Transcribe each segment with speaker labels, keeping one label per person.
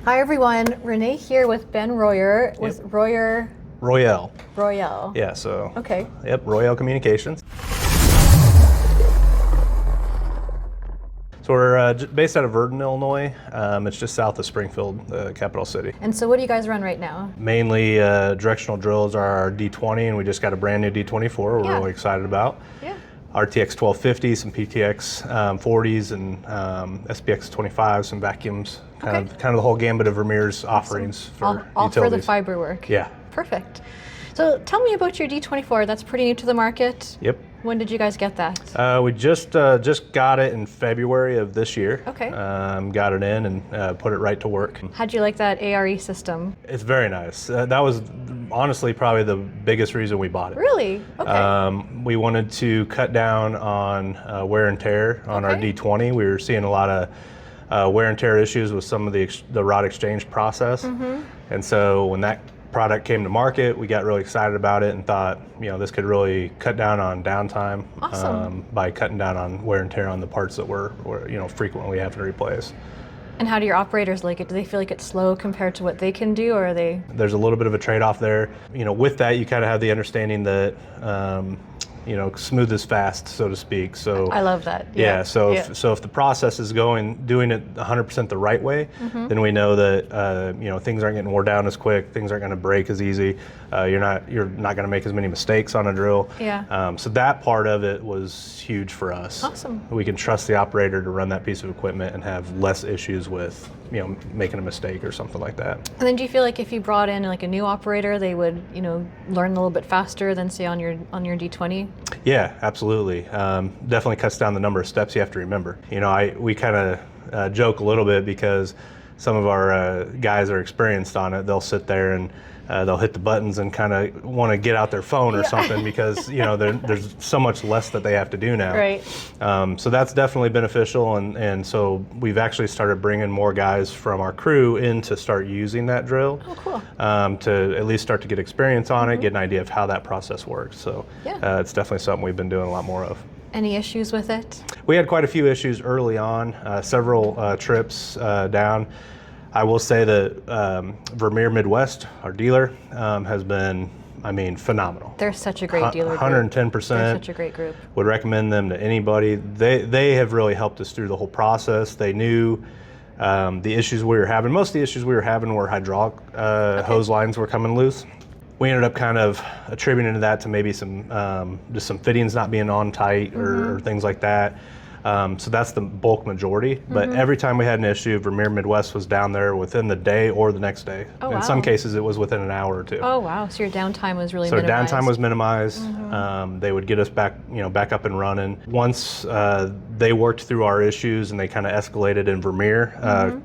Speaker 1: Hi everyone, Renee here with Ben Royer with
Speaker 2: Royell.
Speaker 1: Royell.
Speaker 2: Yeah, so.
Speaker 1: Okay.
Speaker 2: Yep, Royell Communications. So we're based out of Verdon, Illinois. It's just south of Springfield, the capital city.
Speaker 1: And so what do you guys run right now?
Speaker 2: Mainly directional drills are our D20, and we just got a brand new D24 we're really excited about.
Speaker 1: Yeah.
Speaker 2: RTX 1250, some PTX 40s, and SPX 25s, some vacuums. Kind of the whole gambit of Vermeer's offerings for
Speaker 1: all
Speaker 2: utilities.
Speaker 1: for the fiber work.
Speaker 2: Yeah.
Speaker 1: Perfect. So tell me about your D24. That's pretty new to the market.
Speaker 2: Yep.
Speaker 1: When did you guys get that?
Speaker 2: We just got it in February of this year.
Speaker 1: Okay.
Speaker 2: Got it in and put it right to work.
Speaker 1: How'd you like that ARE system?
Speaker 2: It's very nice. That was honestly probably the biggest reason we bought it.
Speaker 1: Really? Okay.
Speaker 2: We wanted to cut down on wear and tear on our D20. We were seeing a lot of wear and tear issues with some of the rod exchange process. And so when that product came to market, we got really excited about it and thought, this could really cut down on downtime by cutting down on wear and tear on the parts that we're frequently having to replace.
Speaker 1: And how do your operators like it? Do they feel like it's slow compared to what they can do, or are they?
Speaker 2: There's a little bit of a trade-off there. With that, you kind of have the understanding that smooth is fast, so to speak. So
Speaker 1: I love that.
Speaker 2: So if the process is doing it 100% the right way, then we know that things aren't getting wore down as quick, things aren't going to break as easy. You're not going to make as many mistakes on a drill.
Speaker 1: Yeah.
Speaker 2: So that part of it was huge for us.
Speaker 1: Awesome.
Speaker 2: We can trust the operator to run that piece of equipment and have less issues with making a mistake or something like that.
Speaker 1: And then do you feel like if you brought in like a new operator, they would learn a little bit faster than say on your D20?
Speaker 2: Yeah, absolutely. Definitely cuts down the number of steps you have to remember. We kind of joke a little bit because some of our guys are experienced on it. They'll sit there and they'll hit the buttons and kind of want to get out their phone or something because there's so much less that they have to do now.
Speaker 1: Right.
Speaker 2: So that's definitely beneficial, and so we've actually started bringing more guys from our crew in to start using that drill.
Speaker 1: Oh, cool.
Speaker 2: To at least start to get experience on it, get an idea of how that process works. So it's definitely something we've been doing a lot more of.
Speaker 1: Any issues with it?
Speaker 2: We had quite a few issues early on, several trips down. I will say that Vermeer Midwest, our dealer, has been, phenomenal.
Speaker 1: They're such a great dealer.
Speaker 2: 110%.
Speaker 1: They're such a great group.
Speaker 2: Would recommend them to anybody. They have really helped us through the whole process. They knew the issues we were having. Most of the issues we were having were hydraulic hose lines were coming loose. We ended up kind of attributing that to maybe some just some fittings not being on tight or things like that. So that's the bulk majority, but every time we had an issue, Vermeer Midwest was down there within the day or the next day.
Speaker 1: Oh,
Speaker 2: in some cases, it was within an hour or two.
Speaker 1: Oh wow! So your downtime was really
Speaker 2: minimized.
Speaker 1: minimized.
Speaker 2: So downtime was minimized. They would get us back, back up and running. Once they worked through our issues and they kind of escalated in Vermeer,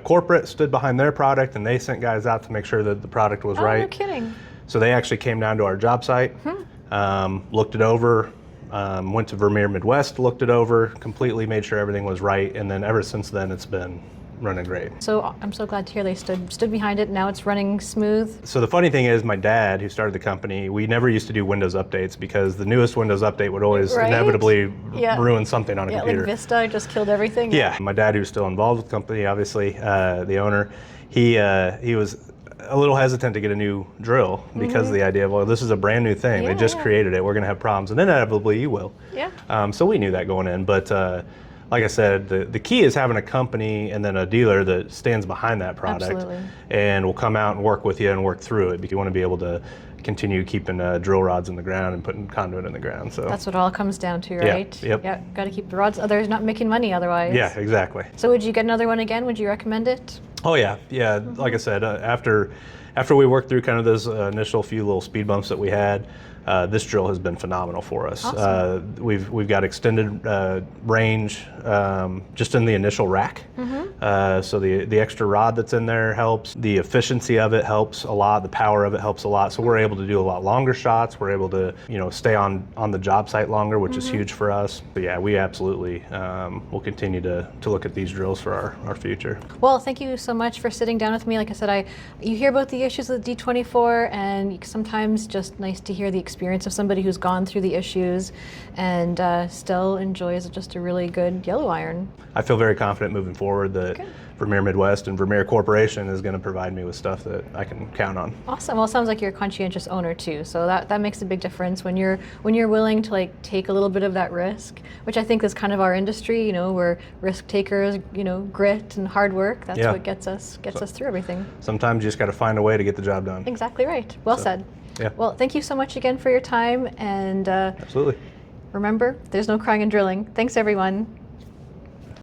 Speaker 2: corporate stood behind their product and they sent guys out to make sure that the product was right.
Speaker 1: No kidding.
Speaker 2: So they actually came down to our job site, looked it over. Went to Vermeer Midwest, looked it over, completely made sure everything was right, and then ever since then it's been running great.
Speaker 1: So I'm so glad to hear they stood behind it. Now it's running smooth.
Speaker 2: So the funny thing is, my dad, who started the company, we never used to do Windows updates because the newest Windows update would always inevitably ruin something on a computer.
Speaker 1: Like Vista just killed everything.
Speaker 2: Yeah, my dad, who's still involved with the company, obviously, the owner, he was a little hesitant to get a new drill because of the idea of, well, this is a brand new thing. They just created it. We're going to have problems, and inevitably you will.
Speaker 1: Yeah.
Speaker 2: So we knew that going in, but like I said, the key is having a company and then a dealer that stands behind that product and will come out and work with you and work through it because you want to be able to continue keeping drill rods in the ground and putting conduit in the ground. So
Speaker 1: that's what it all comes down to, right?
Speaker 2: Yep.
Speaker 1: Yeah. Got to keep the rods. Others not making money otherwise.
Speaker 2: Yeah, exactly.
Speaker 1: So would you get another one again? Would you recommend it?
Speaker 2: Oh yeah. Like I said, after we worked through kind of those initial few little speed bumps that we had, this drill has been phenomenal for us.
Speaker 1: Awesome.
Speaker 2: We've got extended range just in the initial rack. So the extra rod that's in there helps. The efficiency of it helps a lot. The power of it helps a lot. So we're able to do a lot longer shots. We're able to stay on the job site longer, which is huge for us. But yeah, we absolutely will continue to look at these drills for our future.
Speaker 1: Well, thank you so much for sitting down with me. Like I said, you hear about the issues with D24, and sometimes just nice to hear the experience of somebody who's gone through the issues and still enjoys just a really good yellow iron.
Speaker 2: I feel very confident moving forward that Vermeer Midwest and Vermeer Corporation is going to provide me with stuff that I can count on.
Speaker 1: Awesome. Well, it sounds like you're a conscientious owner too, so that makes a big difference when you're willing to like take a little bit of that risk, which I think is kind of our industry. You know, we're risk takers. You know, grit and hard work. That's what gets us through everything.
Speaker 2: Sometimes you just got to find a way to get the job done.
Speaker 1: Exactly right. Well said.
Speaker 2: Yeah.
Speaker 1: Well, thank you so much again for your time, and
Speaker 2: Absolutely.
Speaker 1: remember, there's no crying and drilling. Thanks, everyone.